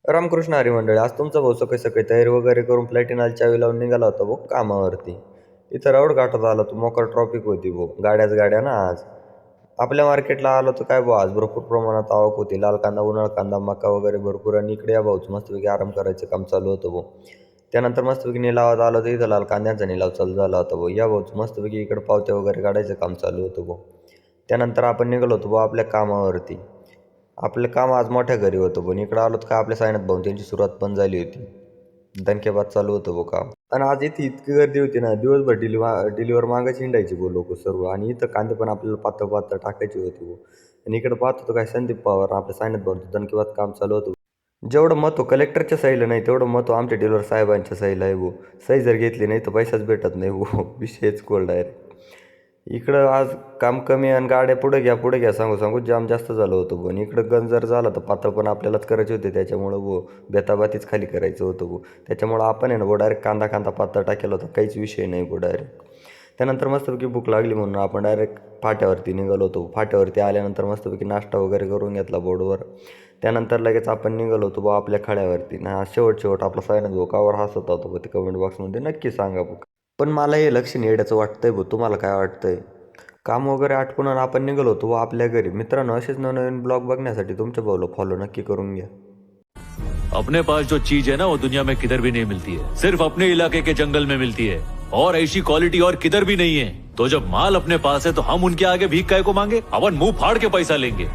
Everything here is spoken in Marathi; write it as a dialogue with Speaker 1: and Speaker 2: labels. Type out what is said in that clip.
Speaker 1: रामकृष्ण हरी मंडळी, आज तुमचा भाऊ सकाळी सकाळी तयारी वगैरे करून प्लॅटिनाला चावी लावून निघाला होता भाऊ कामावरती. इथं राऊड घाटात आला तो, मोकर ट्रॉफिक होती भाऊ, गाड्याच गाड्या ना आज. आपल्या मार्केटला आलो तर काय भाऊ, आज भरपूर प्रमाणात आवक होती. लाल कांदा, उन्हाळ कांदा, मका वगैरे भरपूर. आणि इकडे या भाऊच मस्तपैकी आराम करायचं काम चालू होतं भाऊ. त्यानंतर मस्तपैकी निलावात आलो तर इथं लाल कांद्याचा निलाव चालू झाला होता भाऊ. या भाऊच मस्तपैकी इकडे पावत्या वगैरे काढायचं काम चालू होतं भाऊ. त्यानंतर आपण निघालो होतो भाऊ आपल्या कामावरती. आपलं काम आज मोठ्या घरी होतं, पण इकडं आलो तर काय आपल्या सायनात भाऊ त्यांची सुरुवात पण झाली होती. दणकेबाज चालू होतं भाऊ काम. आणि आज इथे इतकी गर्दी होती ना, दिवसभर डिलिव्हर मागायची हिंडायची भाऊ लोक सर्व. आणि इथं कांदे पण आपल्याला पातळ पातळ टाकायची होती भाऊ. आणि इकडं पाहत होतो काय संदीप पवार आपल्या सायनात भाऊ दणकेबाज काम चालू होतं. जेवढं महत्त्व कलेक्टरच्या साईला नाही, तेवढं महत्त्व आमच्या डिलिव्हर साहेबांच्या साईला आहे भाऊ. सही जर घेतली नाही तर पैसाच भेटत नाही भाऊ. विषयच कोल्ड आहे. इकडं आज काम कमी आणि गाड्या पुढे घ्या सांगू सांगू जाम जास्त झालं होतं पण इकडं गंज जर झाला तर पातळ पण आपल्यालाच करायचे होते. त्याच्यामुळं बेताबातीच खाली करायचं होतं त्याच्यामुळं आपण आहे ना डायरेक्ट कांदा कांदा पातळ टाकेला होता, काहीच विषय नाही डायरेक्ट. त्यानंतर मस्तपैकी भूक लागली म्हणून आपण डायरेक्ट फाट्यावरती निघालो होतो. फाट्यावरती आल्यानंतर मस्तपैकी नाश्ता वगैरे करून घेतला बोर्डवर. त्यानंतर लगेच आपण निघालो होतो आपल्या खड्यावरती ना. शेवट आपला सायनात भाऊ कावर हसत होतो ते कमेंट बॉक्समध्ये नक्की सांगा पण मला हे लक्षण येण्याचं वाटतंय भाऊ. तुम्हाला काय वाटतंय? काम वगैरे आटपून आपण निघालो होतो आपल्या घरी. मित्रांनो, असेच नवनवीन ब्लॉग बघण्यासाठी तुमच्या भाऊला फॉलो नक्की करून घ्या.
Speaker 2: अपने पास जो चीज है ना वो दुनिया में किधर भी नहीं मिलती है, सिर्फ अपने इलाके के जंगल में मिलती है। और ऐसी क्वालिटी और किधर भी नहीं है। तो जब माल अपने पास है तो हम उनके आगे भीख काय को मांगे? अपन मुंह फाड़ के पैसा लेंगे।